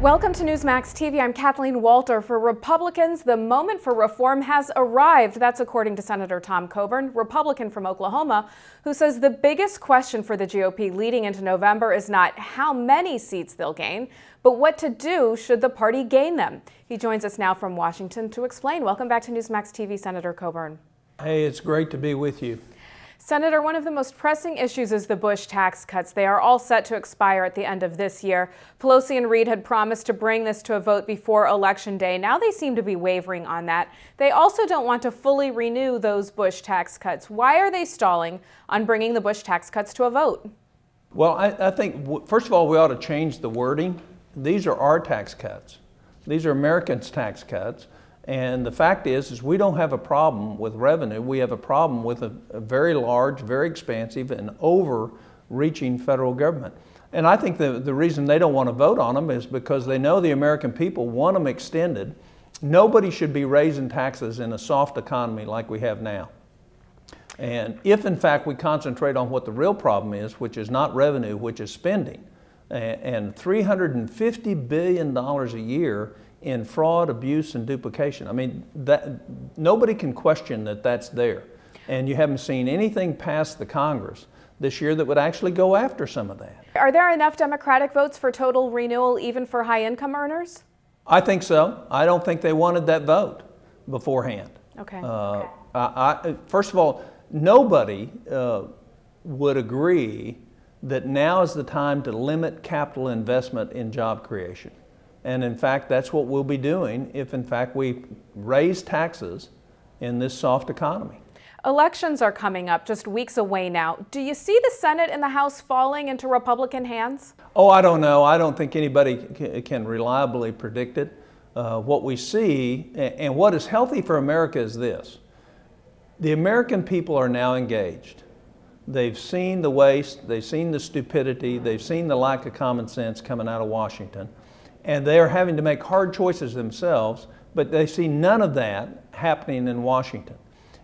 Welcome to Newsmax TV. I'm Kathleen Walter. For Republicans, the moment for reform has arrived. That's according to Senator Tom Coburn, Republican from Oklahoma, who says the biggest question for the GOP leading into November is not how many seats they'll gain, but what to do should the party gain them. He joins us now from Washington to explain. Welcome back to Newsmax TV, Senator Coburn. Hey, it's great to be with you. Senator, one of the most pressing issues is the Bush tax cuts. They are all set to expire at the end of this year. Pelosi and Reid had promised to bring this to a vote before Election Day. Now they seem to be wavering on that. They also don't want to fully renew those Bush tax cuts. Why are they stalling on bringing the Bush tax cuts to a vote? Well, I think, first of all, we ought to change the wording. These are our tax cuts. These are Americans' tax cuts. And the fact is we don't have a problem with revenue. We have a problem with a very large, very expansive, and overreaching federal government. And I think the reason they don't want to vote on them is because they know the American people want them extended. Nobody should be raising taxes in a soft economy like we have now. And if, in fact, we concentrate on what the real problem is, which is not revenue, which is spending, and $350 billion a year in fraud, abuse, and duplication. I mean, nobody can question that that's there. And you haven't seen anything pass the Congress this year that would actually go after some of that. Are there enough Democratic votes for total renewal, even for high-income earners? I think so. I don't think they wanted that vote beforehand. Okay. First of all, nobody would agree that now is the time to limit capital investment in job creation. And in fact, that's what we'll be doing if in fact we raise taxes in this soft economy. Elections are coming up just weeks away now. Do you see the Senate and the House falling into Republican hands? Oh, I don't know. I don't think anybody can reliably predict it. What we see, and what is healthy for America is this. The American people are now engaged. They've seen the waste, they've seen the stupidity, they've seen the lack of common sense coming out of Washington. And they are having to make hard choices themselves, but they see none of that happening in Washington.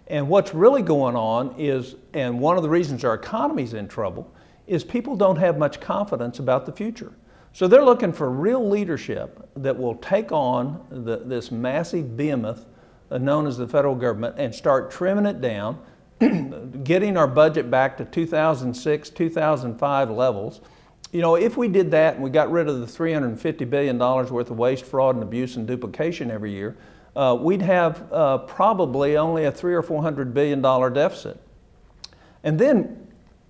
And what's really going on is, and one of the reasons our economy's in trouble, is people don't have much confidence about the future. So they're looking for real leadership that will take on this massive behemoth known as the federal government and start trimming it down, getting our budget back to 2006, 2005 levels. You know, if we did that and we got rid of the $350 billion worth of waste, fraud, and abuse and duplication every year, we'd have probably only a $300 or $400 billion deficit. And then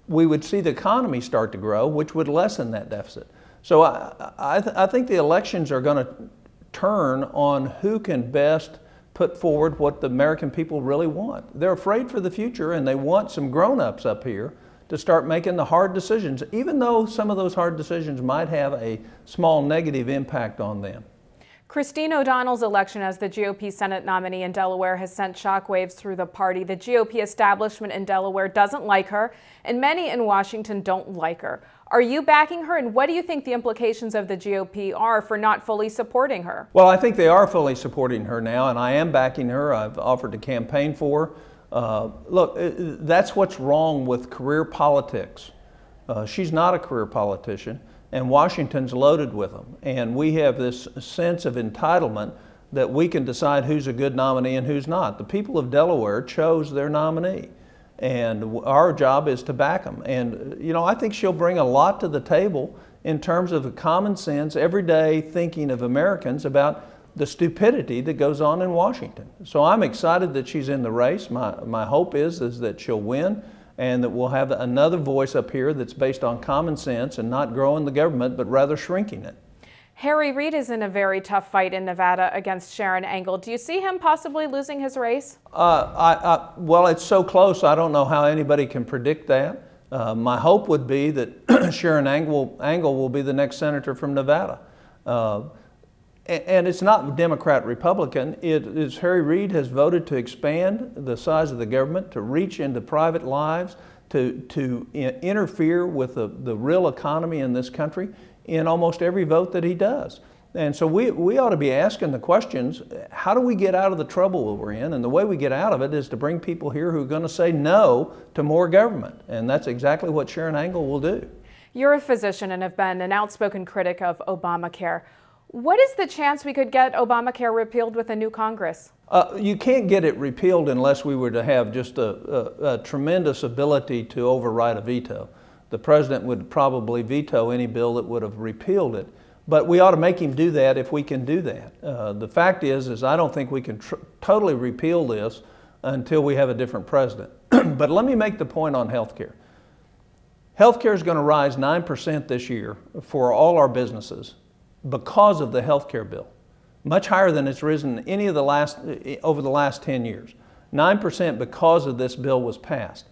we would see the economy start to grow, which would lessen that deficit. So I think the elections are going to turn on who can best put forward what the American people really want. They're afraid for the future, and they want some grown-ups up here to start making the hard decisions, even though some of those hard decisions might have a small negative impact on them. Christine O'Donnell's election as the GOP Senate nominee in Delaware has sent shockwaves through the party. The GOP establishment in Delaware doesn't like her, and many in Washington don't like her. Are you backing her, and what do you think the implications of the GOP are for not fully supporting her? Well, I think they are fully supporting her now, and I am backing her. I've offered to campaign for her. Look, that's what's wrong with career politics. She's not a career politician, and Washington's loaded with them. And we have this sense of entitlement that we can decide who's a good nominee and who's not. The people of Delaware chose their nominee, and our job is to back them. And, you know, I think she'll bring a lot to the table in terms of common sense, everyday thinking of Americans about the stupidity that goes on in Washington. So I'm excited that she's in the race. My hope is that she'll win and that we'll have another voice up here that's based on common sense and not growing the government, but rather shrinking it. Reid is in a very tough fight in Nevada against Sharron. Do you see him possibly losing his race? Well, it's so close, I don't know how anybody can predict that. My hope would be that Sharron Angle will be the next senator from Nevada. And it's not Democrat-Republican. It is Harry Reid has voted to expand the size of the government, to reach into private lives, to interfere with the real economy in this country in almost every vote that he does. And so we ought to be asking the questions, how do we get out of the trouble we're in? And the way we get out of it is to bring people here who are going to say no to more government. And that's exactly what Sharron Angle will do. You're a physician and have been an outspoken critic of Obamacare. What is the chance we could get Obamacare repealed with a new Congress? You can't get it repealed unless we were to have just a tremendous ability to override a veto. The president would probably veto any bill that would have repealed it. But we ought to make him do that if we can do that. The fact is I don't think we can totally repeal this until we have a different president. But let me make the point on health care. Health care is going to rise 9% this year for all our businesses because of the health care bill. Much higher than it's risen any of over the last 10 years. 9% because of this bill was passed.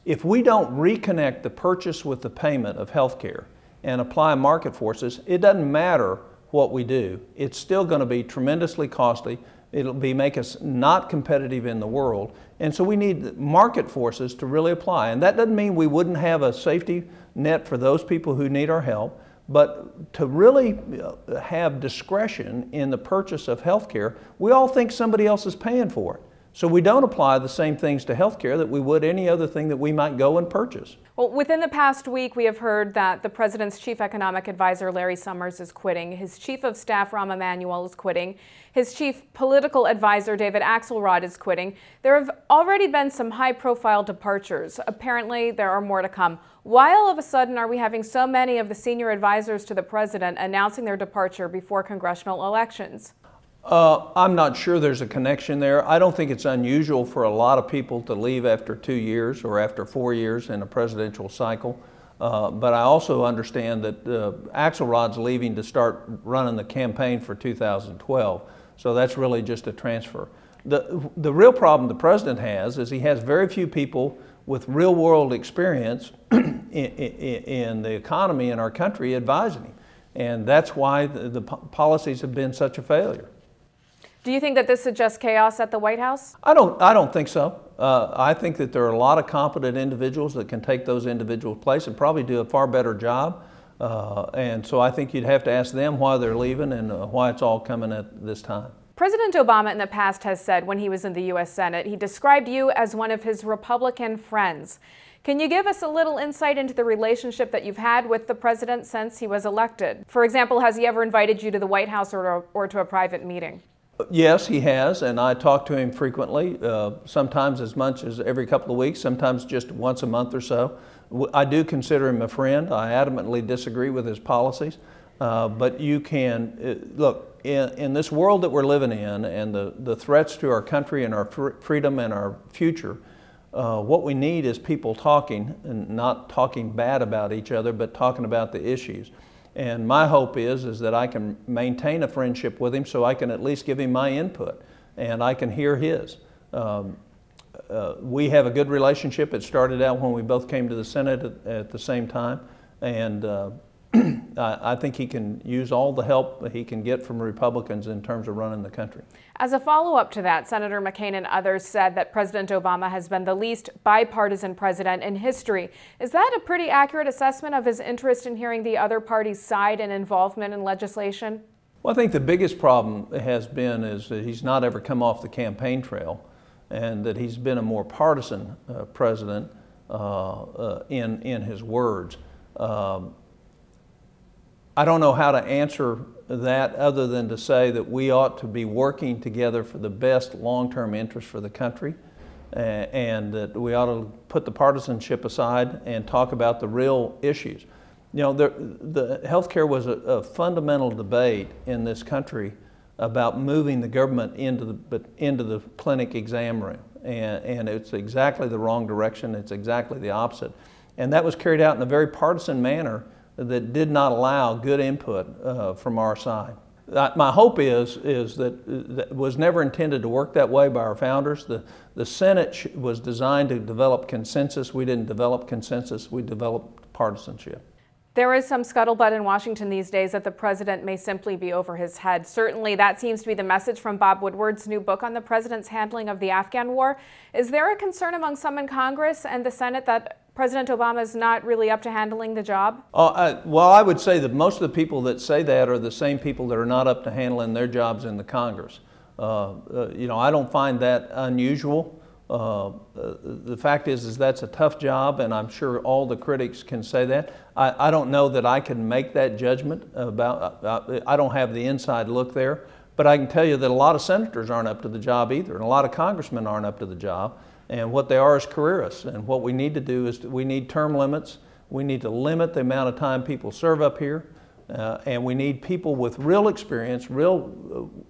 If we don't reconnect the purchase with the payment of health care and apply market forces, it doesn't matter what we do. It's still going to be tremendously costly. It'll make us not competitive in the world. And so we need market forces to really apply. And that doesn't mean we wouldn't have a safety net for those people who need our help, but to really have discretion in the purchase of health care, we all think somebody else is paying for it. So we don't apply the same things to health care that we would any other thing that we might go and purchase. Well, within the past week, we have heard that the president's chief economic advisor, Larry Summers, is quitting. His chief of staff, Rahm Emanuel, is quitting. His chief political advisor, David Axelrod, is quitting. There have already been some high-profile departures. Apparently, there are more to come. Why all of a sudden are we having so many of the senior advisors to the president announcing their departure before congressional elections? I'm not sure there's a connection there. I don't think it's unusual for a lot of people to leave after 2 years or after 4 years in a presidential cycle. But I also understand that Axelrod's leaving to start running the campaign for 2012. So that's really just a transfer. The real problem the president has is he has very few people with real world experience in the economy in our country advising him. And that's why the policies have been such a failure. Do you think that this suggests chaos at the White House? I don't think so. I think that there are a lot of competent individuals that can take those individuals' place and probably do a far better job. And so I think you'd have to ask them why they're leaving and why it's all coming at this time. President Obama in the past has said when he was in the U.S. Senate, he described you as one of his Republican friends. Can you give us a little insight into the relationship that you've had with the president since he was elected? For example, has he ever invited you to the White House or to a private meeting? Yes, he has, and I talk to him frequently, sometimes as much as every couple of weeks, sometimes just once a month or so. I do consider him a friend. I adamantly disagree with his policies, but you can, look, in this world that we're living in and the threats to our country and our freedom and our future, what we need is people talking, and not talking bad about each other, but talking about the issues. And my hope is that I can maintain a friendship with him so I can at least give him my input and I can hear his. We have a good relationship. It started out when we both came to the Senate at the same time, and I think he can use all the help he can get from Republicans in terms of running the country. As a follow-up to that, Senator McCain and others said that President Obama has been the least bipartisan president in history. Is that a pretty accurate assessment of his interest in hearing the other party's side and involvement in legislation? Well, I think the biggest problem has been is that he's not ever come off the campaign trail, and that he's been a more partisan president in his words. I don't know how to answer that other than to say that we ought to be working together for the best long-term interest for the country, and that we ought to put the partisanship aside and talk about the real issues. You know, the healthcare was a fundamental debate in this country about moving the government into the clinic exam room, and it's exactly the wrong direction. It's exactly the opposite, and that was carried out in a very partisan manner that did not allow good input from our side. My hope is that it was never intended to work that way by our founders. The Senate was designed to develop consensus. We didn't develop consensus, we developed partisanship. There is some scuttlebutt in Washington these days that the president may simply be over his head. Certainly that seems to be the message from Bob Woodward's new book on the president's handling of the Afghan war. Is there a concern among some in Congress and the Senate that President Obama is not really up to handling the job? Well, I would say that most of the people that say that are the same people that are not up to handling their jobs in the Congress. You know, I don't find that unusual. The fact is that's a tough job, and I'm sure all the critics can say that. I don't know that I can make that judgment about, I don't have the inside look there, but I can tell you that a lot of senators aren't up to the job either, and a lot of congressmen aren't up to the job, and what they are is careerists. And what we need to do is we need term limits. We need to limit the amount of time people serve up here, and we need people with real experience, real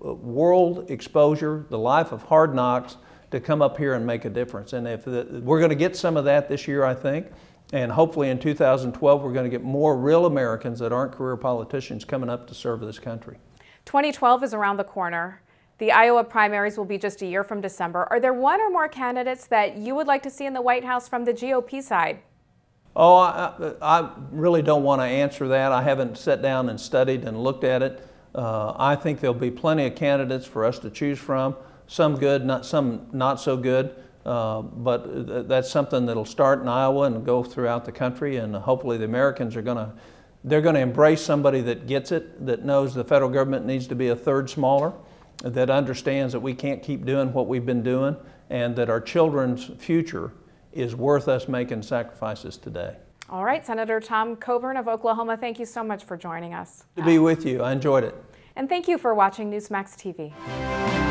world exposure, the life of hard knocks, to come up here and make a difference. And we're going to get some of that this year, I think, and hopefully in 2012 we're going to get more real Americans that aren't career politicians coming up to serve this country. 2012 is around the corner. The Iowa primaries will be just a year from December. Are there one or more candidates that you would like to see in the White House from the GOP side? Oh, I really don't want to answer that. I haven't sat down and studied and looked at it. I think there'll be plenty of candidates for us to choose from. Some good, some not so good, but that's something that'll start in Iowa and go throughout the country, and hopefully the Americans are they're going to embrace somebody that gets it, that knows the federal government needs to be a third smaller, that understands that we can't keep doing what we've been doing, and that our children's future is worth us making sacrifices today. All right, Senator Tom Coburn of Oklahoma, thank you so much for joining us. To be with you, I enjoyed it. And thank you for watching Newsmax TV.